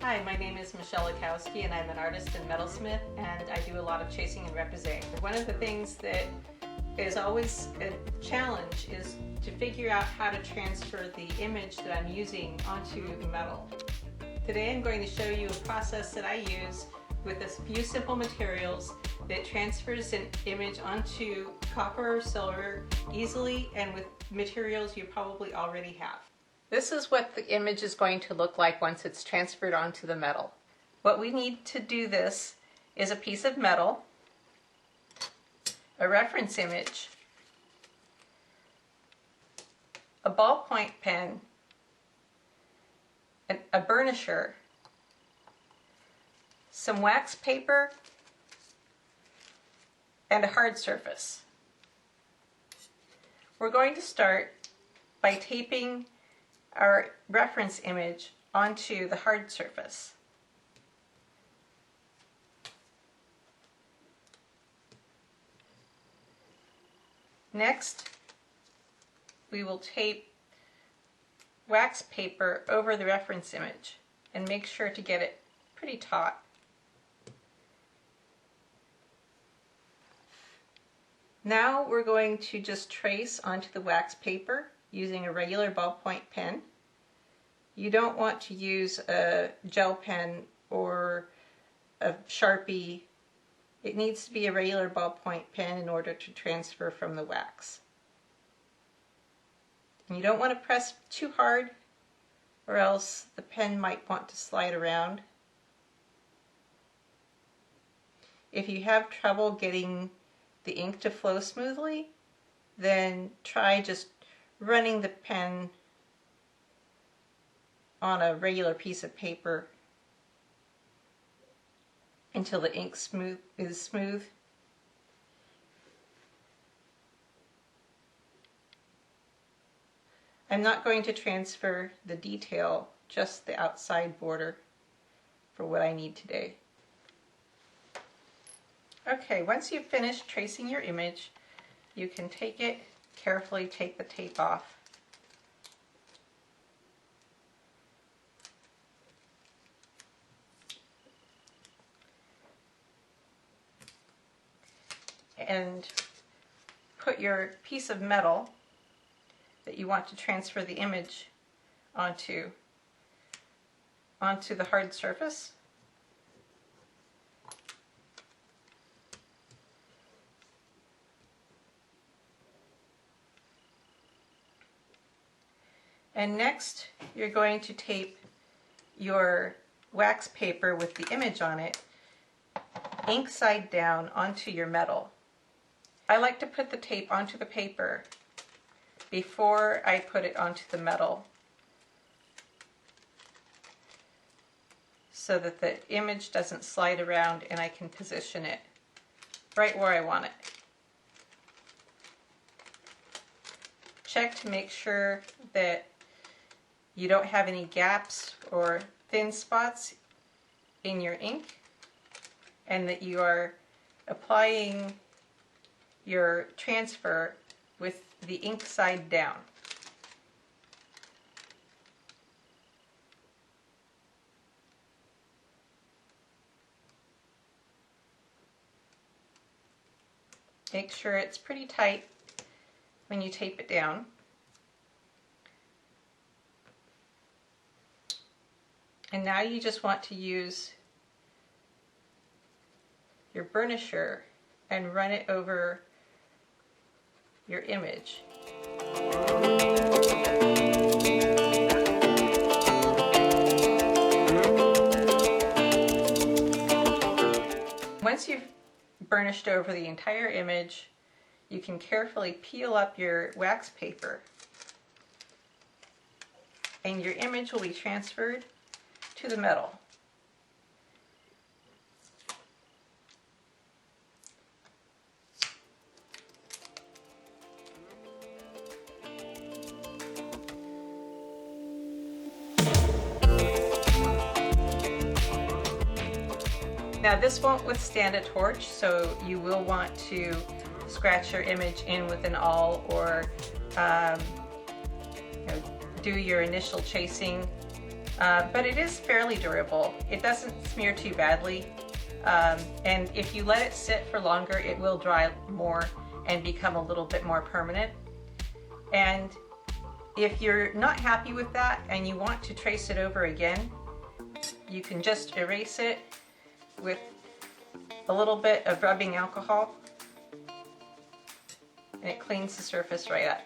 Hi, my name is Michelle Akowski and I'm an artist and metalsmith, and I do a lot of chasing and repoussing. One of the things that is always a challenge is to figure out how to transfer the image that I'm using onto metal. Today I'm going to show you a process that I use with a few simple materials that transfers an image onto copper or silver easily and with materials you probably already have. This is what the image is going to look like once it's transferred onto the metal. What we need to do this is a piece of metal, a reference image, a ballpoint pen, a burnisher, some wax paper, and a hard surface. We're going to start by taping our reference image onto the hard surface. Next, we will tape wax paper over the reference image and make sure to get it pretty taut. Now we're going to just trace onto the wax paper using a regular ballpoint pen. You don't want to use a gel pen or a Sharpie. It needs to be a regular ballpoint pen in order to transfer from the wax. And you don't want to press too hard or else the pen might want to slide around. If you have trouble getting the ink to flow smoothly, then try just running the pen on a regular piece of paper until the ink is smooth. I'm not going to transfer the detail, just the outside border for what I need today. Okay, once you've finished tracing your image, you can take it, carefully take the tape off. And put your piece of metal that you want to transfer the image onto the hard surface. And next, you're going to tape your wax paper with the image on it, ink side down, onto your metal. I like to put the tape onto the paper before I put it onto the metal so that the image doesn't slide around and I can position it right where I want it. Check to make sure that you don't have any gaps or thin spots in your ink and that you are applying your transfer with the ink side down. Make sure it's pretty tight when you tape it down. And now you just want to use your burnisher and run it over your image. Once you've burnished over the entire image, you can carefully peel up your wax paper and your image will be transferred to the metal. Now this won't withstand a torch, so you will want to scratch your image in with an awl or do your initial chasing, but it is fairly durable. It doesn't smear too badly, and if you let it sit for longer, it will dry more and become a little bit more permanent. And if you're not happy with that and you want to trace it over again, you can just erase it with a little bit of rubbing alcohol, and it cleans the surface right up.